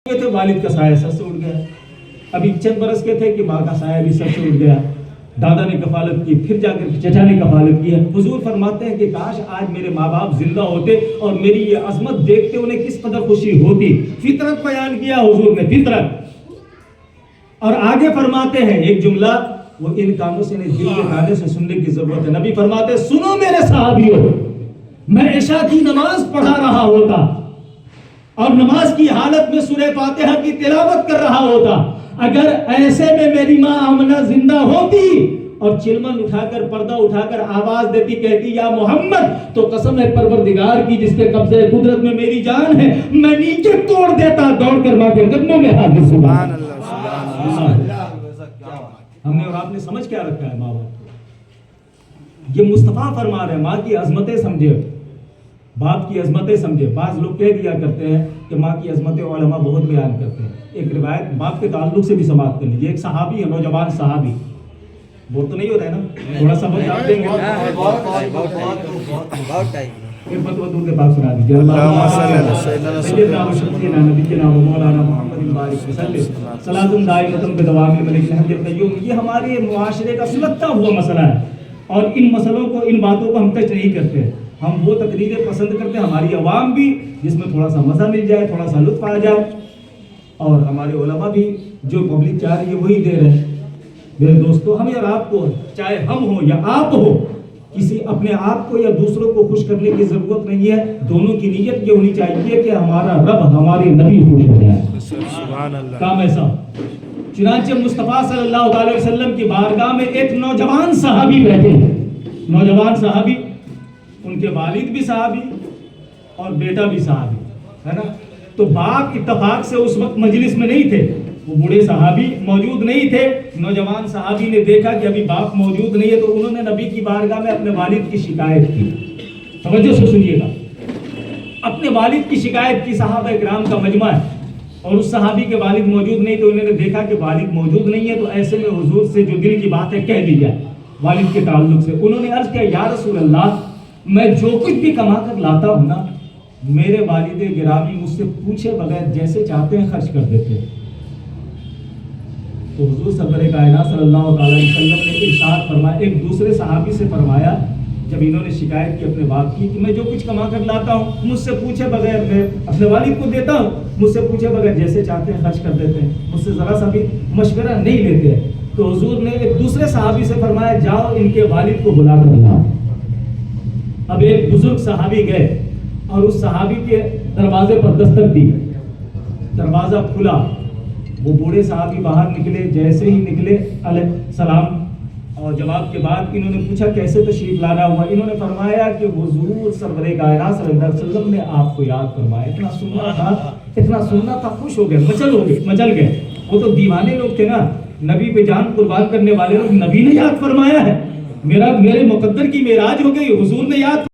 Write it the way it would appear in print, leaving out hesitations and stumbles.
تھے والد کا سایہ سر سے اٹھ گیا، ابھی چند برس کے تھے کہ ماں کا سایہ بھی سر سے اٹھ گیا، دادا نے کفالت کی، پھر جا کر چچا نے کفالت کی. حضور فرماتے ہیں کہ کاش آج میرے ماں باپ زندہ ہوتے اور میری یہ عظمت دیکھتے انہیں کس قدر خوشی ہوتی. فطرت بیان کیا حضور نے، فطرت. اور آگے فرماتے ہیں ایک جملہ، وہ ان کانوں سے نہیں دل کے کانے سے سننے کی ضرورت ہے. نبی فرماتے ہیں سنو میرے صحابیوں، میں عشاء کی نماز پڑھا رہا ہوتا اور نماز کی حالت میں سورہ فاتحہ کی تلاوت کر رہا ہوتا، اگر ایسے میں میری ماں آمنہ زندہ ہوتی اور چلمن اٹھا کر پردہ اٹھا کر آواز دیتی، کہتی یا محمد، تو قسم ہے پروردگار کی جس کے قبضے قدرت میں میری جان ہے، میں نیچے توڑ دیتا، دوڑ کر ماں کے قدموں میں حاضر. سبحان اللہ. ہم نے اور آپ نے سمجھ کیا رکھا ہے ماں باپ کو؟ یہ مصطفیٰ فرما رہے ہیں ماں کی عظمتیں سمجھے، باپ کی عظمتیں سمجھے. بعض لوگ کہہ دیا کرتے ہیں کہ ماں کی عظمتیں علماء بہت بیان کرتے ہیں. ایک روایت باپ کے تعلق سے بھی سماعت کر لیجیے. ایک صحابی ہے، نوجوان صحابی، بور تو نہیں ہو رہا ہے نا، تھوڑا سا وقت آپ دیں گے، ایک فتویٰ دور کے پاس سنا دیجیے. سیدنا و شفیعنا نبینا و مولانا محمد بارک وسلم صلاۃ دائمۃ بدوام الملک الحی القیوم. یہ ہمارے معاشرے کا سلگتا ہوا مسئلہ ہے اور ان مسئلوں کو، ان باتوں کو ہم ٹچ نہیں کرتے. ہم وہ تقریریں پسند کرتے ہیں، ہماری عوام بھی، جس میں تھوڑا سا مزہ مل جائے، تھوڑا سا لطف آ جائے، اور ہمارے علماء بھی جو پبلک چاہ رہی ہے وہی دے رہے ہیں. میرے دوستو، ہمیں اور آپ کو، چاہے ہم ہو یا آپ ہو، کسی اپنے آپ کو یا دوسروں کو خوش کرنے کی ضرورت نہیں ہے. دونوں کی نیت یہ ہونی چاہیے کہ ہمارا رب، ہمارے نبی خوش ہو جائے. سبحان اللہ. کام ایسا. چنانچہ مصطفیٰ صلی اللہ علیہ وسلم کی بارگاہ میں ایک نوجوان صحابی بیٹھے ہیں. نوجوان صحابی، ان کے والد بھی صحابی اور بیٹا بھی صحابی ہے نا. تو باپ اتفاق سے اس وقت مجلس میں نہیں تھے، وہ بوڑھے صحابی موجود نہیں تھے. نوجوان صحابی نے دیکھا کہ ابھی باپ موجود نہیں ہے، تو انہوں نے نبی کی بارگاہ میں اپنے والد کی شکایت کی. توجہ سے سنیے گا، اپنے والد کی شکایت کی. صحابہ کرام کا مجمع ہے اور اس صحابی کے والد موجود نہیں، تو انہوں نے دیکھا کہ والد موجود نہیں ہے، تو ایسے میں حضور سے جو دل کی بات ہے کہہ دی جائے والد کے تعلق سے. انہوں نے عرض کیا یا رسول اللہ، میں جو کچھ بھی کما کر لاتا ہوں نا، میرے والد گرامی مجھ سے پوچھے بغیر جیسے چاہتے ہیں خرچ کر دیتے ہیں. تو حضور سرور کائنات صلی اللہ علیہ وسلم نے ارشاد فرمایا، ایک دوسرے صحابی سے فرمایا جب انہوں نے شکایت کی اپنے باپ کی کہ میں جو کچھ کما کر لاتا ہوں مجھ سے پوچھے بغیر، میں اپنے والد کو دیتا ہوں، مجھ سے پوچھے بغیر جیسے چاہتے ہیں خرچ کر دیتے ہیں، مجھ سے ذرا سا بھی مشورہ نہیں لیتے ہیں. تو حضور نے ایک دوسرے صحابی سے فرمایا جاؤ ان کے والد کو بلا کر لاؤ. اب ایک بزرگ صحابی گئے اور اس صحابی کے دروازے پر دستک دی. دروازہ کھلا، وہ بوڑھے صحابی باہر نکلے. جیسے ہی نکلے، علیہ السلام اور جواب کے بعد انہوں نے پوچھا کیسے تشریف لانا ہوا. انہوں نے فرمایا کہ حضور سرور کائنات صلی اللہ علیہ وسلم نے آپ کو یاد فرمایا. اتنا سننا تھا، خوش ہو گئے، مچل گئے. وہ تو دیوانے لوگ تھے نا، نبی پہ جان قربان کرنے والے لوگ. نبی نے یاد فرمایا ہے، میرے مقدر کی معراج ہو گئی، حضور نے یاد